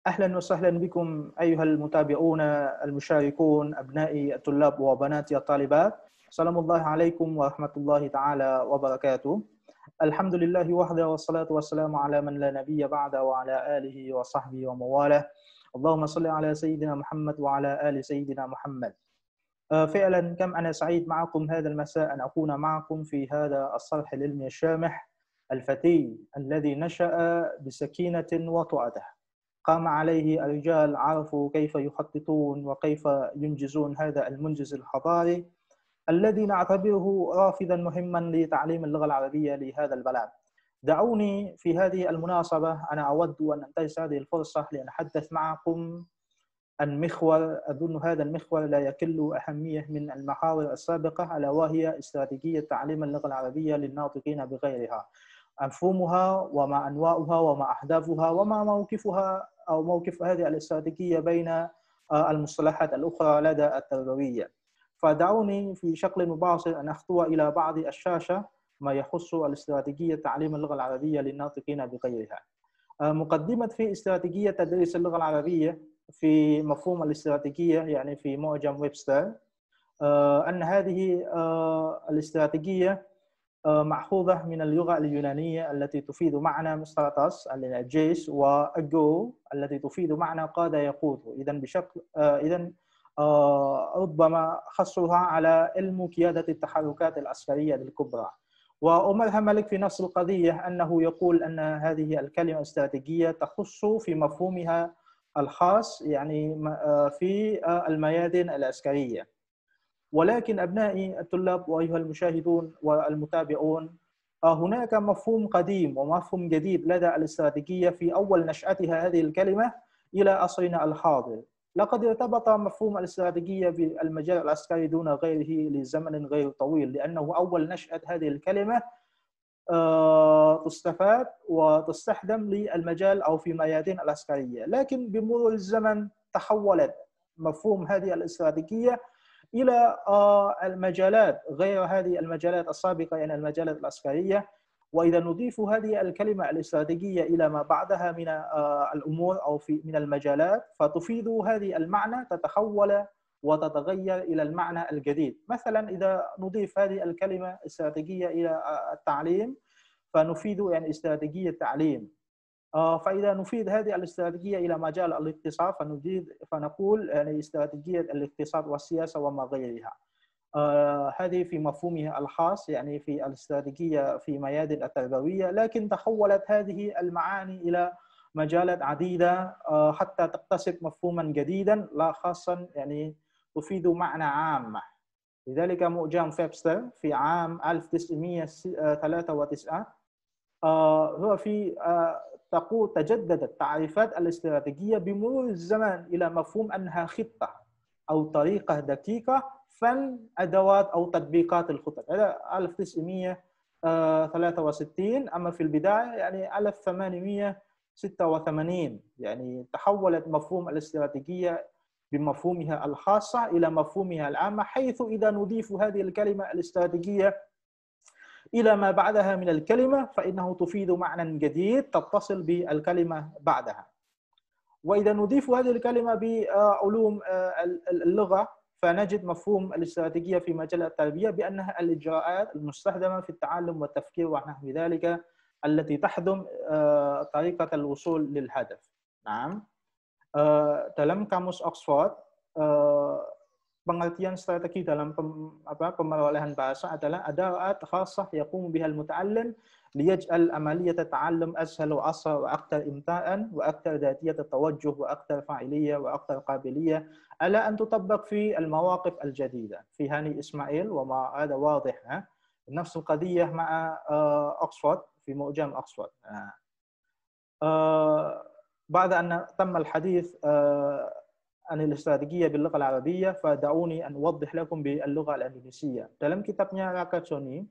أهلا وسهلا بكم أيها المتابعون المشاركون أبنائي الطلاب وبناتي الطالبات. سلام الله عليكم ورحمة الله تعالى وبركاته. الحمد لله وحده والصلاة والسلام على من لا نبي بعده وعلى آله وصحبه ومواله. اللهم صل على سيدنا محمد وعلى آل سيدنا محمد. فعلا كم أنا سعيد معكم هذا المساء أن أكون معكم في هذا الصرح العلمي الشامح الفتي الذي نشأ بسكينة وطؤته. قام عليه الرجال عرفوا كيف يخططون وكيف ينجزون هذا المنجز الحضاري الذي نعتبره رافدا مهما لتعليم اللغة العربية لهذا البلد. دعوني في هذه المناسبة أنا أود أن أنتهز هذه الفرصة لأتحدث معكم عن محور أظن هذا المحور لا يقل أهمية من المحاور السابقة، ألا وهي استراتيجية تعليم اللغة العربية للناطقين بغيرها. مفهومها وما أنواعها وما أهدافها وما موقفها أو موقف هذه الاستراتيجية بين المصطلحات الأخرى لدى التربوية. فدعوني في شكل مباشر أن أخطو إلى بعض الشاشة ما يخص الاستراتيجية تعليم اللغة العربية للناطقين بغيرها. مقدمة في استراتيجية تدريس اللغة العربية في مفهوم الاستراتيجية، يعني في معجم ويبستر، أن هذه الاستراتيجية مأخوذة من اللغة اليونانية التي تفيد معنى ستراتس الجيش، وأجو التي تفيد معنى قاد يقود. إذن بشكل ربما خصها على علم قيادة التحركات العسكرية الكبرى. وعمر هملك في نفس القضية أنه يقول أن هذه الكلمة الاستراتيجية تخص في مفهومها الخاص يعني في الميادين العسكرية. ولكن أبنائي الطلاب وأيها المشاهدون والمتابعون، هناك مفهوم قديم ومفهوم جديد لدى الاستراتيجية في أول نشأتها هذه الكلمة إلى عصرنا الحاضر. لقد ارتبط مفهوم الاستراتيجية بالمجال العسكري دون غيره لزمن غير طويل، لأنه أول نشأة هذه الكلمة تستفاد وتستخدم للمجال أو في ميادين العسكرية. لكن بمرور الزمن تحولت مفهوم هذه الاستراتيجية إلى المجالات غير هذه المجالات السابقة، يعني المجالات العسكرية. وإذا نضيف هذه الكلمة الاستراتيجية إلى ما بعدها من الأمور أو من المجالات، فتفيد هذه المعنى تتحول وتتغير إلى المعنى الجديد. مثلا إذا نضيف هذه الكلمة استراتيجية إلى التعليم فنفيد يعني استراتيجية تعليم. فإذا نفيد هذه الاستراتيجية إلى مجال الاقتصاد فنقول يعني استراتيجية الاقتصاد والسياسة وما غيرها. هذه في مفهومها الخاص يعني في الاستراتيجية في ميادين التربوية. لكن تحولت هذه المعاني إلى مجالات عديدة حتى تكتسب مفهوما جديدا لا خاصا يعني تفيد معنى عام. لذلك معجم ويبستر في عام 1993 هو في تقول تجددت تعريفات الاستراتيجية بمرور الزمن إلى مفهوم أنها خطة أو طريقة دقيقة فن أدوات أو تطبيقات الخطط. هذا 1963. أما في البداية يعني 1886 يعني تحولت مفهوم الاستراتيجية بمفهومها الخاصة إلى مفهومها العام، حيث إذا نضيف هذه الكلمة الاستراتيجية إلى ما بعدها من الكلمة فإنه تفيد معنى جديد تتصل بالكلمة بعدها. وإذا نضيف هذه الكلمة بعلوم اللغة فنجد مفهوم الاستراتيجية في مجال التربية بأنها الإجراءات المستخدمة في التعلم والتفكير ونحو ذلك التي تخدم طريقة الوصول للهدف. نعم. Dalam kamus Oxford, pengertian strategi dalam pemerolehan bahasa adalah adaat khassah yaqumu bihal muta'allim liyaj'al amaliyat at-ta'allum ashal wa asra wa akthar imta'an wa akthar dhatiyat at-tawajjuh wa akthar fa'iliyah wa akthar qabiliyah ala an tutabbaq fi al-mawaqif al-jadida fi Hani Ismail وما هذا واضح نفس القضية مع أكسفورد في معجم أكسفورد. بعد أن تم الحديث عن الاستراتيجية باللغة العربية فدعوني أن أوضح لكم باللغة الإندونيسية. Dalam kitabnya Rakaconi,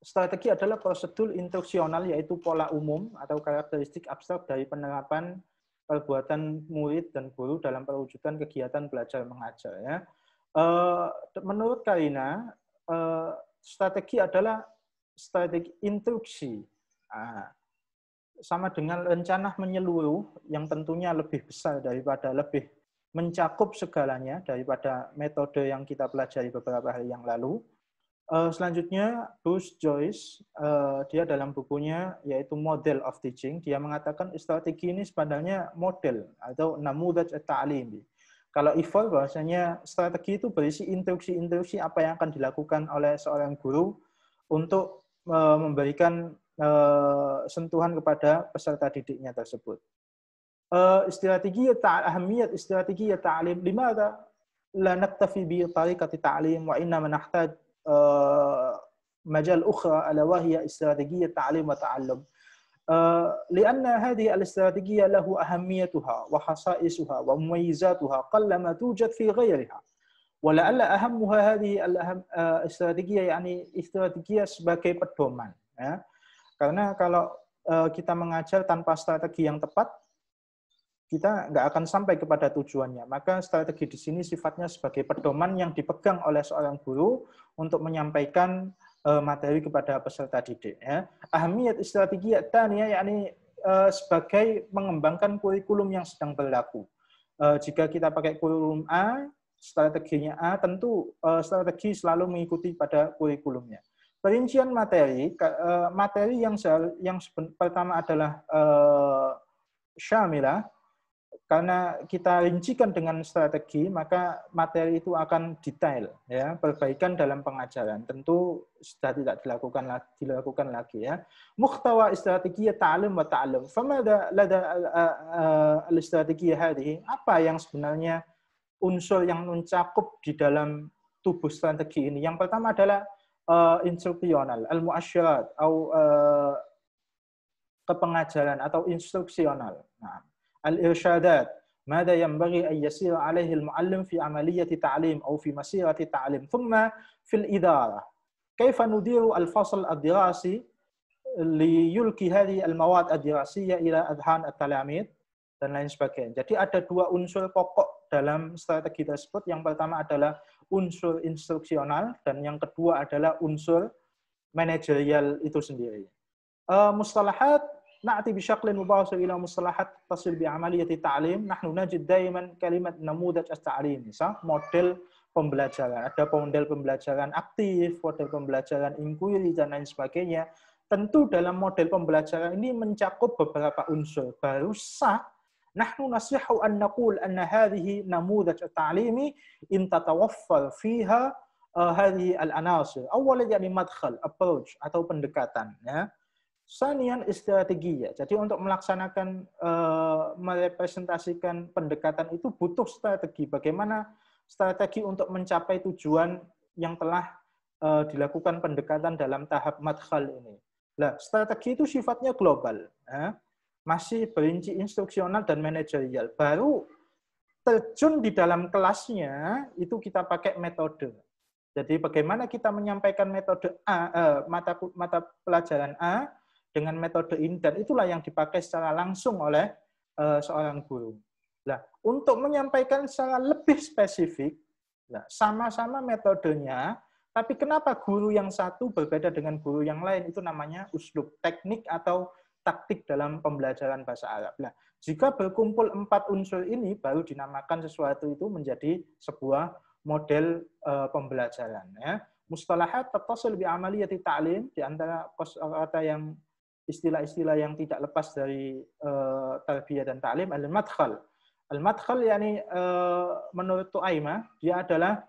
strategi adalah prosedur instruksional yaitu pola umum atau karakteristik abstrak dari penerapan perbuatan murid dan guru dalam perwujudan kegiatan belajar mengajar. Ya. Menurut Karina, strategi adalah strategi instruksi. sama dengan rencana menyeluruh yang tentunya lebih besar daripada lebih mencakup segalanya daripada metode yang kita pelajari beberapa hari yang lalu. Selanjutnya, Bruce Joyce, dia dalam bukunya yaitu Model of Teaching, dia mengatakan strategi ini sebenarnya model atau namudaj at-ta'lim. Kalau IFOR bahwasanya strategi itu berisi instruksi-instruksi apa yang akan dilakukan oleh seorang guru untuk memberikan sentuhan kepada peserta didiknya tersebut. أهمية استراتيجية التعليم لماذا لا نكتفي بطريقة التعليم وإنما نحتاج مجال أخرى ألا وهي استراتيجية التعليم والتعلم لأن هذه الاستراتيجية له أهميتها وخصائصها ومميزاتها قلما توجد في غيرها ولعل أهمها هذه الاستراتيجية يعني استراتيجية sebagai pedoman ya. Karena kalau kita mengajar tanpa strategi yang tepat kita nggak akan sampai kepada tujuannya. Maka strategi di sini sifatnya sebagai pedoman yang dipegang oleh seorang guru untuk menyampaikan materi kepada peserta didik. Ya. Ahamiyat strategi tanya yakni sebagai mengembangkan kurikulum yang sedang berlaku. Jika kita pakai kurikulum A, strateginya A, tentu strategi selalu mengikuti pada kurikulumnya. Perincian materi, materi yang pertama adalah syamilah. Karena kita rincikan dengan strategi, maka materi itu akan detail, ya. Perbaikan dalam pengajaran tentu sudah tidak dilakukan lagi, ya. Muhtawa strategi ta'lim wa ta'allum. Famada lada al-strategi hadhihi? Apa yang sebenarnya unsur yang mencakup di dalam tubuh strategi ini? Yang pertama adalah instruksional, al-muasyarat atau kepengajaran atau instruksional. Nah, الإرشادات ماذا ينبغي أن يسير عليه المعلم في عملية تعليم أو في مسيرة تعليم ثم في الإدارة كيف ندير الفصل الدراسي ليلقي هذه المواد الدراسية إلى أذهان التلاميذ dan lain sebagainya. Jadi ada dua unsur pokok dalam strategi tersebut. Yang pertama adalah unsur instruksional dan yang kedua adalah unsur manajerial itu sendiri. Mustalahat نأتي بشكل مباشر إلى مصطلحات تصل بعملية التعليم. نحن نجد دائما كلمة نموذج التعليم, model pembelajaran. Ada model pembelajaran aktif, model pembelajaran inquiry dan lain sebagainya. Tentu dalam model pembelajaran ini mencakup beberapa unsur. Baru sah نحن نصح أن نقول أن هذه نموذج التعليمي إن تتوفر فيها هذه العناصر. أولا يعني مدخل, approach atau pendekatan, ya. Sanian strategiya. Jadi untuk melaksanakan, merepresentasikan pendekatan itu butuh strategi. Bagaimana strategi untuk mencapai tujuan yang telah dilakukan pendekatan dalam tahap madkhal ini. Nah, strategi itu sifatnya global. Ya. Masih berinci instruksional dan manajerial. Baru terjun di dalam kelasnya, itu kita pakai metode. Jadi bagaimana kita menyampaikan metode A, mata pelajaran A, dengan metode ini, dan itulah yang dipakai secara langsung oleh seorang guru. Nah, untuk menyampaikan secara lebih spesifik, nah, sama-sama metodenya, tapi kenapa guru yang satu berbeda dengan guru yang lain? Itu namanya uslub, teknik atau taktik dalam pembelajaran bahasa Arab. Nah, jika berkumpul 4 unsur ini, baru dinamakan sesuatu itu menjadi sebuah model pembelajaran. Ya. Mustalahat tattasil bi amaliyati ta'lim, di antara kata yang istilah-istilah yang tidak lepas dari tarbiyah dan ta'lim, al-madkhal. Al-madkhal yakni menurut Tu'aimah dia adalah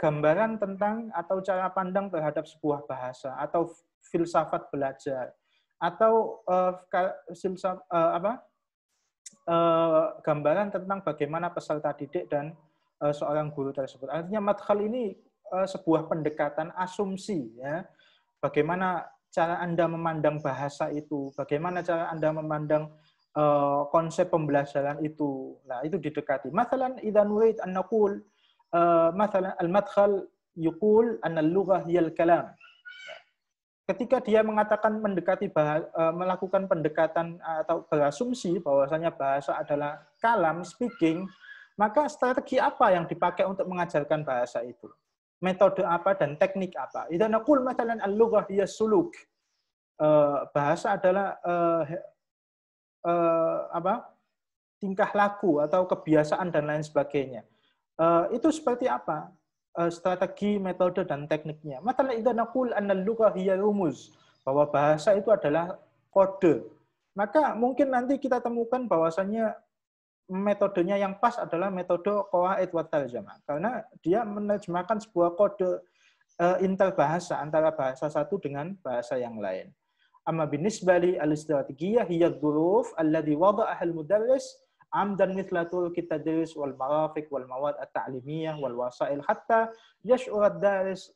gambaran tentang atau cara pandang terhadap sebuah bahasa atau filsafat belajar atau gambaran tentang bagaimana peserta didik dan seorang guru tersebut. Artinya madkhal ini sebuah pendekatan asumsi, ya. Bagaimana cara Anda memandang bahasa itu, bagaimana cara Anda memandang konsep pembelajaran itu. Nah, itu didekati. Mathalan, idza nurid an naqul mathalan al-madkhal yuqul anna al-lughah hiya al-kalam. Ketika dia mengatakan melakukan pendekatan atau berasumsi bahwasanya bahasa adalah kalam, speaking, maka strategi apa yang dipakai untuk mengajarkan bahasa itu? Metode apa dan teknik apa? Idza naqul mathalan al-lughah hiya suluk. bahasa adalah tingkah laku atau kebiasaan dan lain sebagainya. Itu seperti apa? Strategi, metode, dan tekniknya. Mathalan idza naqul anna al-lugha hiya rumuz, bahwa bahasa itu adalah kode. Maka mungkin nanti kita temukan bahwasannya metodenya yang pas adalah metode qawaid wa tarjamah, karena dia menerjemahkan sebuah kode interbahasa antara bahasa satu dengan bahasa yang lain. Amma binisbah li al-istrategiyyah hiya dzuruf alladhi wada'aha al-mudarris amdan mithla turki tadris wal marafiq wal mawad at-ta'limiyah wal wasail hatta yash'ur ad-daris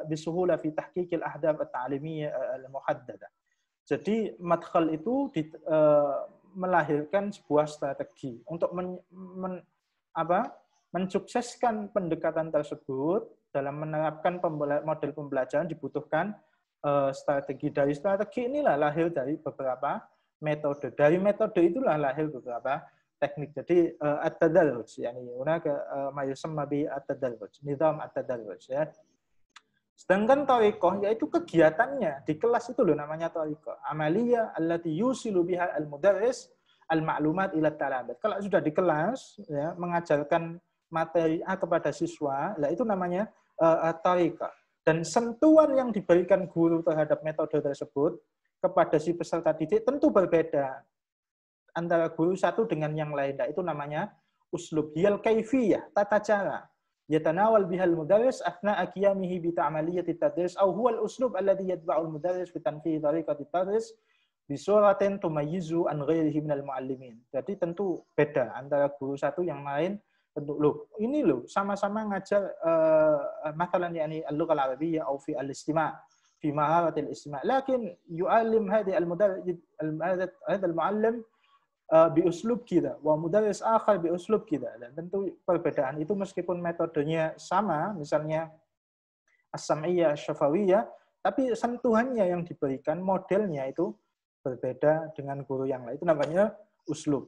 bisuhula fi tahqiq al-ahdaf at-ta'limiyah al-muhaddada. Jadi madkhal itu melahirkan sebuah strategi untuk mensukseskan pendekatan tersebut. Dalam menerapkan model pembelajaran dibutuhkan strategi. Dari strategi inilah lahir dari beberapa metode. Dari metode itulah lahir beberapa teknik. Jadi at-tadarruj, yani hunaka ma yusamma bi at-tadarruj, nizam at-tadarruj ya. Sedangkan thariqah yaitu kegiatannya di kelas itu loh namanya thariqah. Amaliyah allati yusilu biha al-mudarris al-ma'lumat ila talabah. Kalau sudah di kelas ya mengajarkan materi A kepada siswa, lah itu namanya thariqah. Dan sentuhan yang diberikan guru terhadap metode tersebut kepada si peserta didik tentu berbeda antara guru satu dengan yang lain. Nah, itu namanya uslub. Hiyal kaifiyah, tata cara. Yatanawal bihal mudarris athna'a qiyamihi bi ta'maliyati tadris aw huwal uslub alladhi yatba'ul mudarris fi tanfihi tariqati tadris bi suratin tumayyizu an ghairihi minal muallimin. Jadi tentu beda antara guru satu yang lain. Tentu ini sama-sama ngajar mathalan yani al-lugha al-arabiyyah atau fi al-istima' fi maharat al-istima' lakin yu'allim hadhi al-mudarris hadha al-muallim bi uslub kita wa mudarris akhar bi uslub kita. Dan tentu perbedaan itu meskipun metodenya sama, misalnya as-sam'iyyah, syafawiyah, tapi sentuhannya yang diberikan modelnya itu berbeda dengan guru yang lain. Itu namanya uslub.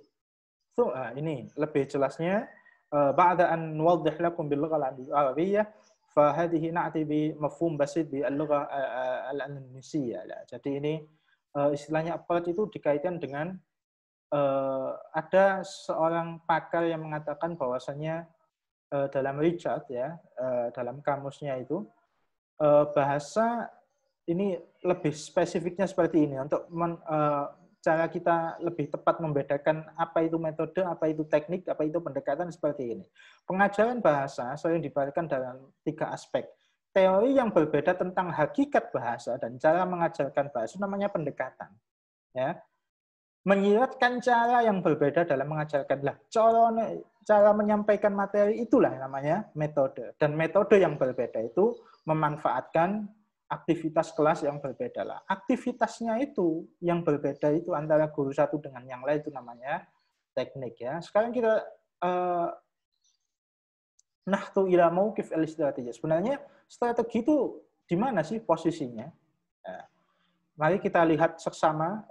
So, ini lebih jelasnya بعد أن نوضح لكم باللغة العربية فهذه نأتي بمفهوم بسيط باللغة الإندونيسية. Jadi ini istilahnya approach itu dikaitkan dengan ada seorang pakar yang mengatakan bahwasanya dalam Richard ya dalam kamusnya itu bahasa ini lebih spesifiknya seperti ini untuk cara kita lebih tepat membedakan apa itu metode, apa itu teknik, apa itu pendekatan seperti ini. Pengajaran bahasa sering diberikan dalam 3 aspek. Teori yang berbeda tentang hakikat bahasa dan cara mengajarkan bahasa namanya pendekatan. Ya. Menyiratkan cara yang berbeda dalam mengajarkan. Cara menyampaikan materi itulah namanya metode. Dan metode yang berbeda itu memanfaatkan aktivitas kelas yang berbeda lah. Aktivitasnya itu yang berbeda itu antara guru satu dengan yang lain itu namanya teknik ya. Sekarang kita nahtu ila mauqif al-istrategi. Sebenarnya strategi itu di mana sih posisinya? Nah, mari kita lihat seksama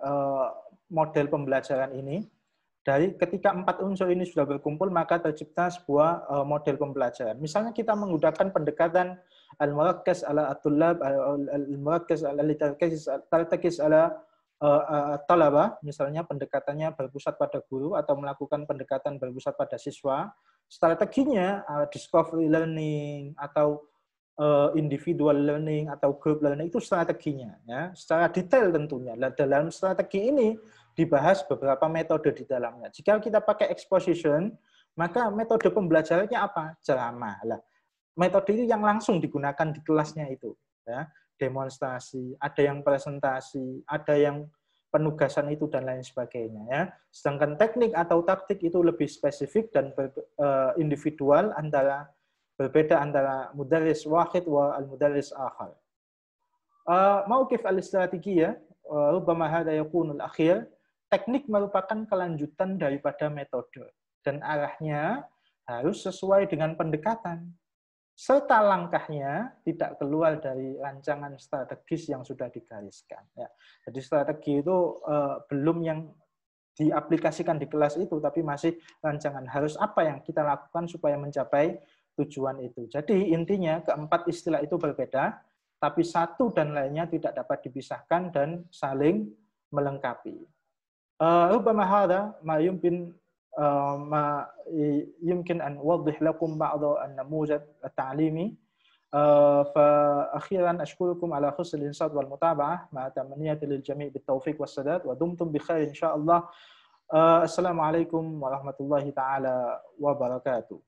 model pembelajaran ini. Dari ketika 4 unsur ini sudah berkumpul, maka tercipta sebuah model pembelajaran. Misalnya kita menggunakan pendekatan al-murakkaz ala at-tullab, al-murakkaz ala tartakis ala talaba, misalnya pendekatannya berpusat pada guru atau melakukan pendekatan berpusat pada siswa. Strateginya discovery learning atau individual learning atau group learning itu strateginya ya, secara detail tentunya. Dalam strategi ini dibahas beberapa metode di dalamnya. Jika kita pakai exposition, maka metode pembelajarannya apa? Ceramah lah. Metode itu yang langsung digunakan di kelasnya itu, ya. Demonstrasi, ada yang presentasi, ada yang penugasan itu dan lain sebagainya, ya. Sedangkan teknik atau taktik itu lebih spesifik dan individual berbeda antara mudarris wahid wa al-mudarris akhar. Mauqif al-istrategiyah rubbama hadha yakunul akhir. Teknik merupakan kelanjutan daripada metode dan arahnya harus sesuai dengan pendekatan serta langkahnya tidak keluar dari rancangan strategis yang sudah digariskan. Ya. Jadi strategi itu belum yang diaplikasikan di kelas itu, tapi masih rancangan harus apa yang kita lakukan supaya mencapai tujuan itu. Jadi intinya keempat istilah itu berbeda. tapi satu dan lainnya tidak dapat dipisahkan dan saling melengkapi. ربما هذا ما يمكن أن أوضح لكم بعض النموذج التعليمي. فأخيرا أشكركم على حسن الإنصات والمتابعة مع تمنياتي للجميع بالتوفيق والسداد ودمتم بخير إن شاء الله. السلام عليكم ورحمة الله تعالى وبركاته.